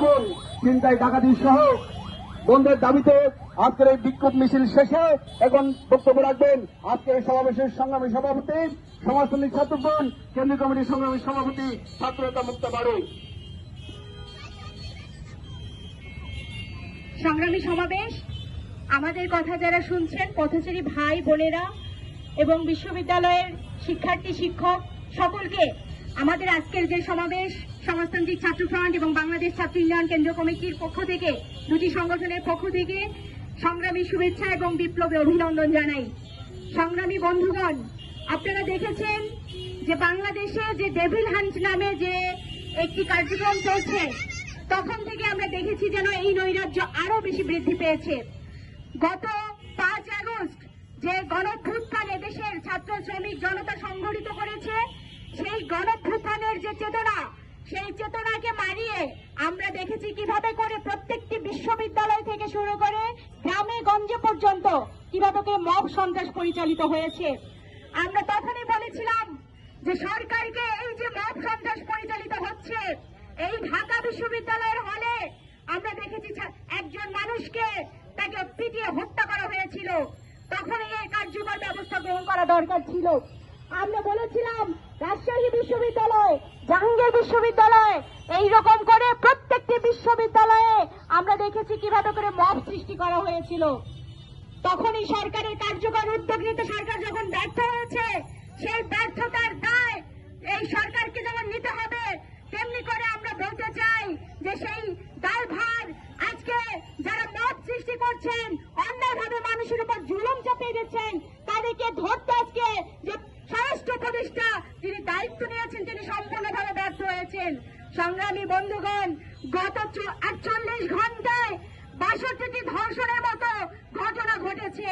যেমন ছিনতাই ডাকাতি সহ বন্ধের দাবিতে আজকের এই বিক্ষোভ মিছিল শেষে এখন বক্তব্য রাখবেন আজকের এই সমাবেশের সংগ্রামী সভাপতি সমাজতান্ত্রিক ছাত্রফ্রন্ট কেন্দ্রীয় কমিটির সংগ্রামী সভাপতি ছাত্রনেতা মুক্তা বারুই। সংগ্রামী সমাবেশ, আমাদের কথা যারা শুনছেন পথচারী ভাই বোনেরা এবং বিশ্ববিদ্যালয়ের শিক্ষার্থী শিক্ষক সকলকে আমাদের আজকের যে সমাবেশ সমাজতান্ত্রিক ছাত্রফ্রন্ট এবং বাংলাদেশ ছাত্র উন্নয়ন কেন্দ্রীয় কমিটির পক্ষ থেকে দুটি সংগঠনের পক্ষ থেকে সংগ্রামী শুভেচ্ছা এবং বিপ্লবী অভিনন্দন জানাই। সংগ্রামী বন্ধুগণ, আপনারা দেখেছেন যে বাংলাদেশে যে ডেভিল হান্ট নামে যে একটি কার্যক্রম চলছে, তখন থেকে আমরা দেখেছি যেন এই নৈরাজ্য আরো বেশি বৃদ্ধি পেয়েছে। গত 5 আগস্ট যে গণঅভ্যুত্থান এদেশের ছাত্র শ্রমিক জনতা সংগঠিত করেছে, সেই গণঅভ্যুত্থানের যে চেতনা, সেই চেতনাকে মারিয়ে আমরা দেখেছি কিভাবে করে প্রত্যেকটি বিশ্ববিদ্যালয় থেকে শুরু করে গ্রামে গঞ্জে পর্যন্ত কিভাবে করে মব সন্ত্রাস পরিচালিত হয়েছে। আমরা তখনই বলেছিলাম যে সরকারকে এই যে মব সন্ত্রাস পরিচালিত হচ্ছে, এই ঢাকা বিশ্ববিদ্যালয়ের হলে আমরা দেখেছি একজন মানুষকে তাকে পিটিয়ে হত্যা করা হয়েছিল, তখনই এই কার্যকর ব্যবস্থা গ্রহণ করা দরকার ছিল। আমরা বলেছিলাম রাজশাহী বিশ্ববিদ্যালয়, জাহাঙ্গীর বিশ্ববিদ্যালয়, এইরকম করে প্রত্যেকটি বিশ্ববিদ্যালয়ে আমরা দেখেছি কিভাবে করে মব সৃষ্টি করা হয়েছিল। তখনই সরকারের কার্যকর উদ্যোগ নিতে সরকার যখন ব্যর্থ হয়েছে, সেই ব্যর্থতার দায় এই সরকারকে যেমন নিতে হবে, তেমনি করে আমরা বলতে চাই যে সেই দায়ভার আজকে যারা মব সৃষ্টি করছেন, অন্যায়ভাবে মানুষের উপর জুলুম চাপিয়ে দিচ্ছেন, তাদেরকে ধরতে আজকে যে স্বরাষ্ট্র উপদেষ্টা যিনি দায়িত্ব নিয়েছেন, তিনি সম্পূর্ণভাবে ব্যর্থ হয়েছেন। সংগ্রামী বন্ধুগণ, গত 48 ঘন্টায় 62টি ধর্ষণের মতো ঘটনা ঘটেছে।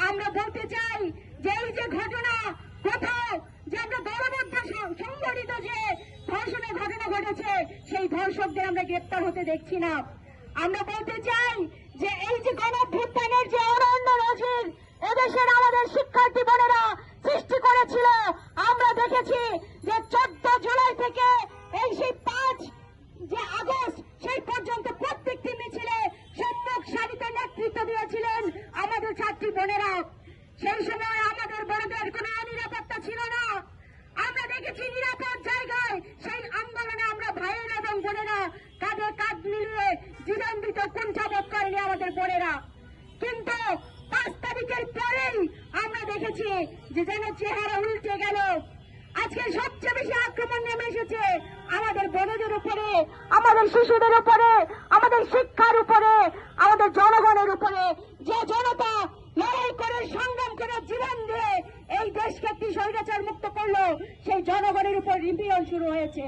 আমরা বলতে চাই যে এই যে ঘটনা, কোথাও যে আমরা দলবদ্ধ সংগঠিত যে ধর্ষণের ঘটনা ঘটেছে, সেই ধর্ষকদের আমরা গ্রেপ্তার হতে দেখছি না। আমরা বলতে চাই যে এই যে গণঅভ্যুত্থানের যে অরণ্য নজির এদেশের আমাদের শিক্ষার্থী বোনেরা সৃষ্টি করেছিল, আমরা দেখেছি যে 14 জুলাই থেকে এই সেই 5 যে আগস্ট সেই পর্যন্ত প্রত্যেকটি মিছিলে সম্মুখ সারিতে নেতৃত্ব দিয়েছিলেন আমাদের ছাত্রী বোনেরা। সেই সময় আমাদের বড়দের কোনো নিরাপত্তা ছিল না। আমরা দেখেছি নিরাপদ জায়গায় সেই আন্দোলনে আমরা ভাইয়েরা এবং বোনেরা কাঁধে কাঁধ মিলিয়ে জীবন দিতে কুণ্ঠাবোধ করেনি আমাদের বোনেরা। কিন্তু 5 তারিখের পরেই আমরা দেখেছি যে যেন চেহারা উল্টে গেল। আজকে সবচেয়ে বেশি আক্রমণ নেমে এসেছে আমাদের বোনদের উপরে, আমাদের শিশুদের উপরে, আমাদের শিক্ষার উপরে, আমাদের জনগণের উপরে। যে জনতা লড়াই করে সংগ্রাম করে জীবন দিয়ে এই দেশকে একটি স্বৈরাচার মুক্ত করলো, সেই জনগণের উপর নিপীড়ন শুরু হয়েছে।